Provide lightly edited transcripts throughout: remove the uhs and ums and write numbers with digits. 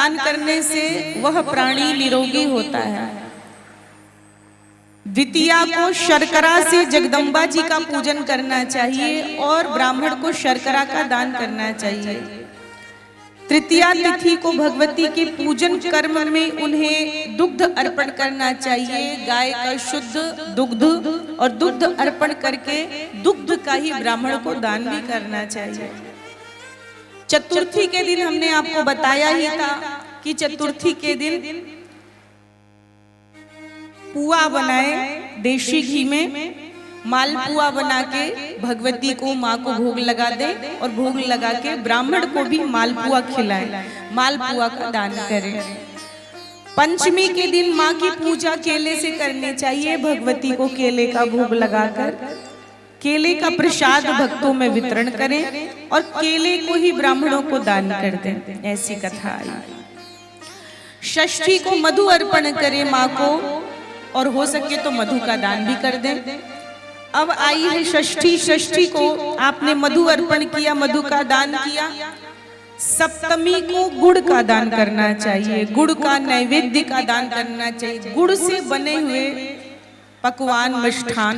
दान करने से वह प्राणी निरोगी होता है। द्वितीया को शर्करा से जगदम्बा जी का पूजन करना चाहिए और ब्राह्मण को शर्करा का दान करना चाहिए। तृतीया तिथि को भगवती के पूजन कर्म में उन्हें दुग्ध अर्पण करना चाहिए। गाय का शुद्ध दुग्ध और दुग्ध अर्पण करके दुग्ध का ही ब्राह्मण को दान भी करना चाहिए। चतुर्थी के दिन हमने आपको बताया ही था कि चतुर्थी के दिन पुआ बनाए, देशी घी में मालपुआ बना के भगवती को माँ को भोग लगा दे और भोग लगा के ब्राह्मण को भी मालपुआ खिलाए, मालपुआ का दान करें। पंचमी के दिन माँ की पूजा केले से करनी चाहिए। भगवती को केले का भोग लगाकर केले का प्रसाद भक्तों में वितरण करें और केले को ही ब्राह्मणों को दान कर दें, ऐसी कथा आई। षष्ठी को मधु अर्पण करें माँ को और हो सके तो मधु का दान भी कर दें। अब आई है षष्ठी। षष्ठी को आपने मधु अर्पण किया, मधु का दान किया। सप्तमी को गुड़ का दान करना चाहिए, गुड़ का नैवेद्य का दान करना चाहिए। गुड़ से बने हुए पकवान मिष्ठान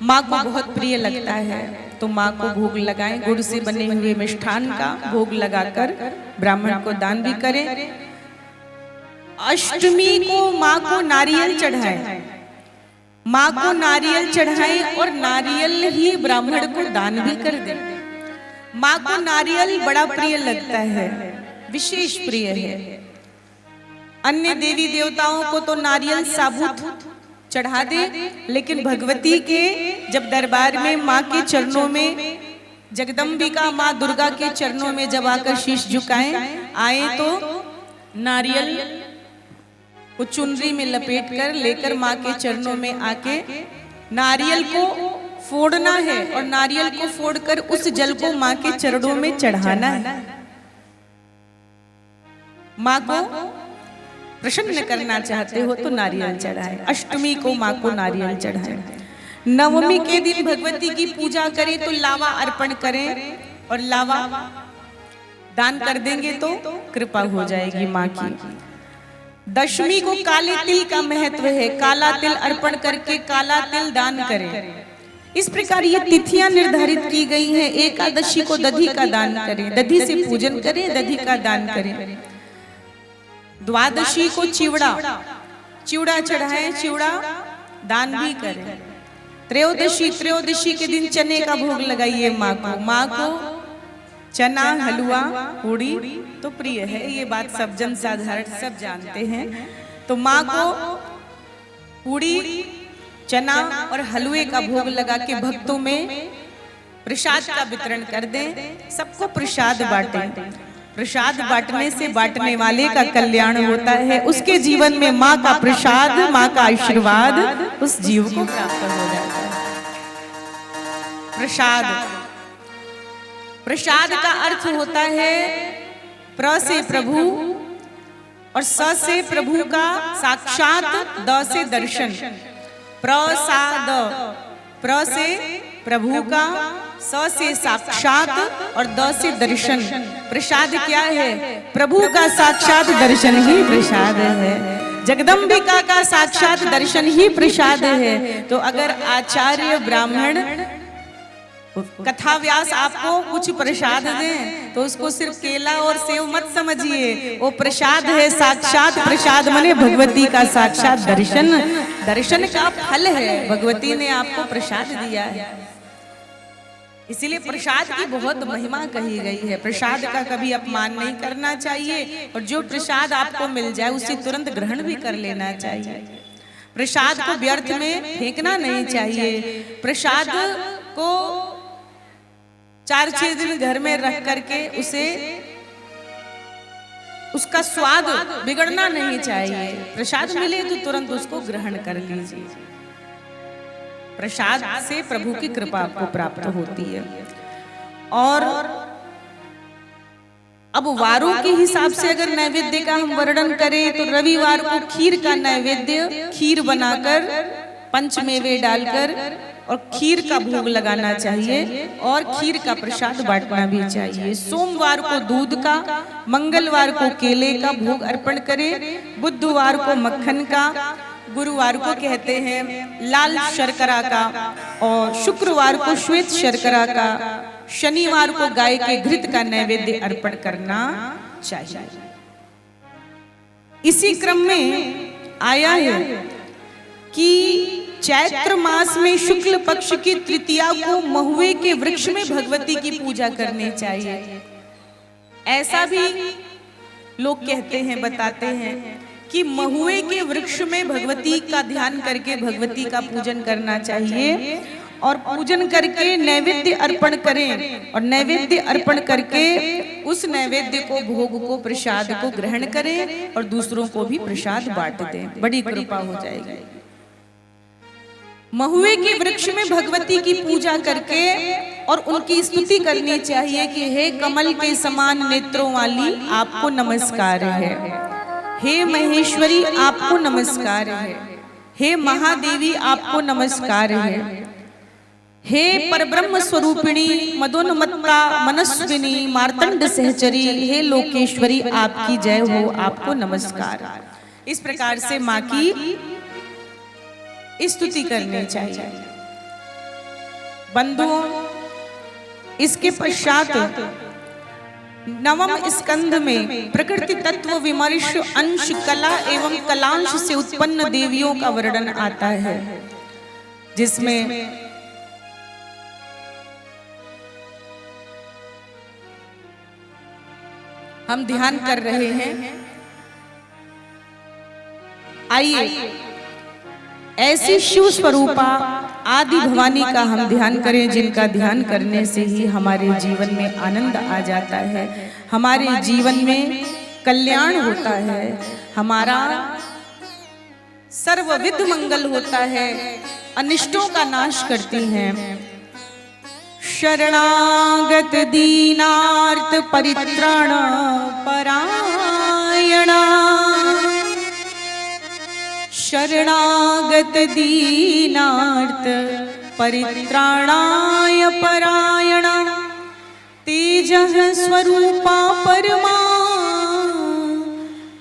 माँ को बहुत प्रिय लगता है, तो माँ को भोग लगाएं। गुड़ से बने हुए मिष्ठान का भोग लगाकर ब्राह्मण को दान भी करें। अष्टमी को माँ को नारियल चढ़ाएं, माँ को नारियल चढ़ाएं और नारियल ही ब्राह्मण को दान भी कर दें। माँ को नारियल बड़ा प्रिय लगता है, विशेष प्रिय है। अन्य देवी देवताओं को तो नारियल साबुत चढ़ा दे, लेकिन भगवती के जब दरबार में माँ के चरणों में, जगदम्बिका माँ दुर्गा के चरणों में जब आकर शीश झुकाएं आए तो नारियल को चुनरी में लपेट कर लेकर माँ के चरणों में आके नारियल को फोड़ना है और नारियल को फोड़कर उस जल को माँ के चरणों में चढ़ाना है। माँ को प्रसन्न करना चाहते हो तो नारियल चढ़ाएं। अष्टमी को माँ को नारियल चढ़ाएं। नवमी के दिन भगवती की पूजा करें तो लावा अर्पण करें और लावा दान कर देंगे तो कृपा हो जाएगी माँ की। दशमी को काले तिल का महत्व है, काला तिल अर्पण करके काला तिल दान करें। इस प्रकार ये तिथियां निर्धारित की गई हैं। एकादशी को दधी का दान करें, दधी से पूजन करें, दधी का दान करें। द्वादशी को चिवड़ा चढ़ाएं, चिवड़ा दान भी करें। त्रयोदशी के दिन चने का भोग लगाइए माँ को। माँ को चना, हलवा, पूड़ी तो प्रिय है, ये बात सब जन साधारण सब जानते हैं। तो माँ को पूड़ी, चना और हलवे का भोग लगा के भक्तों में प्रसाद का वितरण कर दें। सबको प्रसाद बांटें। प्रसाद बांटने से बांटने वाले का कल्याण होता है, उसके जीवन में माँ का प्रसाद, माँ का आशीर्वाद उस जीव को प्राप्त हो जाता है। प्रसाद का अर्थ होता है प्र से प्रभु और स से प्रभु का साक्षात, द से दर्शन। प्रसाद, प्र से प्रभु का, स से साक्षात और द से दर्शन। प्रसाद क्या है? प्रभु का साक्षात दर्शन ही प्रसाद है। जगदम्बिका का साक्षात दर्शन ही प्रसाद है। तो अगर आचार्य ब्राह्मण कथा व्यास आपको कुछ प्रसाद दें तो उसको सिर्फ केला और सेव मत समझिए, वो प्रसाद है। साक्षात प्रसाद माने भगवती का साक्षात दर्शन, दर्शन का फल है। भगवती ने आपको प्रसाद दिया है, इसीलिए प्रसाद की बहुत महिमा कही गई है। प्रसाद का कभी अपमान नहीं करना चाहिए और जो प्रसाद आपको मिल जाए उसे तुरंत ग्रहण भी कर लेना चाहिए। प्रसाद को व्यर्थ में फेंकना नहीं चाहिए। प्रसाद को 4-6 दिन घर में रख करके उसका स्वाद बिगड़ना नहीं चाहिए। प्रसाद मिले तो तुरंत उसको ग्रहण कर लीजिए। प्रसाद से प्रभु की कृपा आपको प्राप्त होती है। और अब वारों के हिसाब से अगर नैवेद्य का हम वर्णन करें तो रविवार को खीर का नैवेद्य, खीर बनाकर पंचमेवे डालकर और खीर का भोग लगाना चाहिए और खीर का प्रसाद बांटना भी चाहिए। सोमवार को दूध का, मंगलवार को केले का भोग अर्पण करें, बुधवार को मक्खन का, गुरुवार को कहते हैं लाल शर्करा का और शुक्रवार को श्वेत शर्करा का, शनिवार को गाय के घृत का नैवेद्य अर्पण करना चाहिए। इसी क्रम में आया है कि चैत्र मास में शुक्ल पक्ष की तृतीया को महुए के वृक्ष में भगवती की पूजा करनी चाहिए। ऐसा भी लोग कहते हैं, बताते हैं कि महुए के वृक्ष में भगवती का ध्यान करके भगवती का पूजन करना चाहिए और पूजन करके नैवेद्य अर्पण करें और नैवेद्य अर्पण करके उस नैवेद्य को, भोग को, प्रसाद को ग्रहण करें और दूसरों को भी प्रसाद बांट दें, बड़ी कृपा हो जाएगी। महुए के वृक्ष में भगवती की पूजा करके और उनकी स्तुति करनी चाहिए कि हे कमल के समान नेत्रों वाली आपको नमस्कार है, हे महेश्वरी आपको नमस्कार है, हे महादेवी आपको नमस्कार है, हे परब्रह्म स्वरूपिणी मदोन्मत्ता मनस्विनी मार्तंड सहचरी, हे लोकेश्वरी आपकी जय हो, आपको नमस्कार। इस प्रकार से माँ की स्तुति करनी चाहिए। बंधुओं, इसके पश्चात नवम स्कंध में प्रकृति तत्व विमर्श अंश कला एवं कलांश से उत्पन्न देवियों का वर्णन आता है, जिसमें हम ध्यान कर रहे हैं। आइए ऐसी शिव स्वरूपा आदि भवानी का हम ध्यान करें, जिनका ध्यान करने से ही हमारे जीवन में आनंद आ जाता है, हमारे जीवन में कल्याण होता है, हमारा सर्वविध मंगल होता है, अनिष्टों का नाश करती हैं। शरणागत दीनार्थ परित्राण परायणा, शरणागत दीनार्थ परित्राणाय परायणा, तेजः स्वरूपा परमा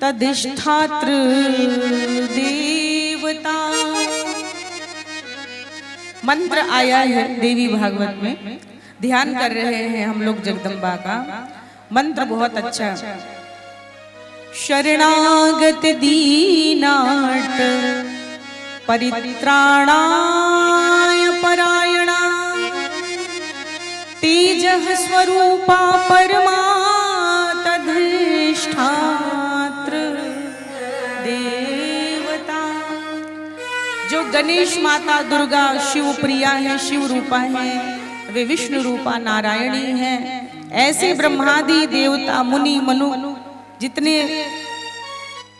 तदिष्ठात्र देवता। मंत्र आया है देवी भागवत में, ध्यान कर रहे हैं हम लोग जगदम्बा का। मंत्र बहुत अच्छा, शरणागत दीनार्थ परित्राणाय परायणा, तेजः स्वरूपा परमा तधिष्ठात्र देवता। जो गणेश माता दुर्गा शिव प्रिया है, शिव रूपा है, वे विष्णु रूपा नारायणी है। ऐसे ब्रह्मादि देवता मुनि मनु जितने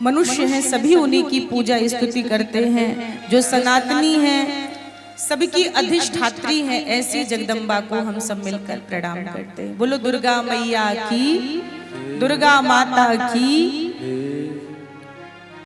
मनुष्य हैं सभी उन्हीं की पूजा स्तुति करते हैं। जो सनातनी हैं, सबकी अधिष्ठात्री हैं, ऐसी जगदम्बा को हम सब मिलकर प्रणाम करते हैं। बोलो दुर्गा मैया की, दुर्गा माता की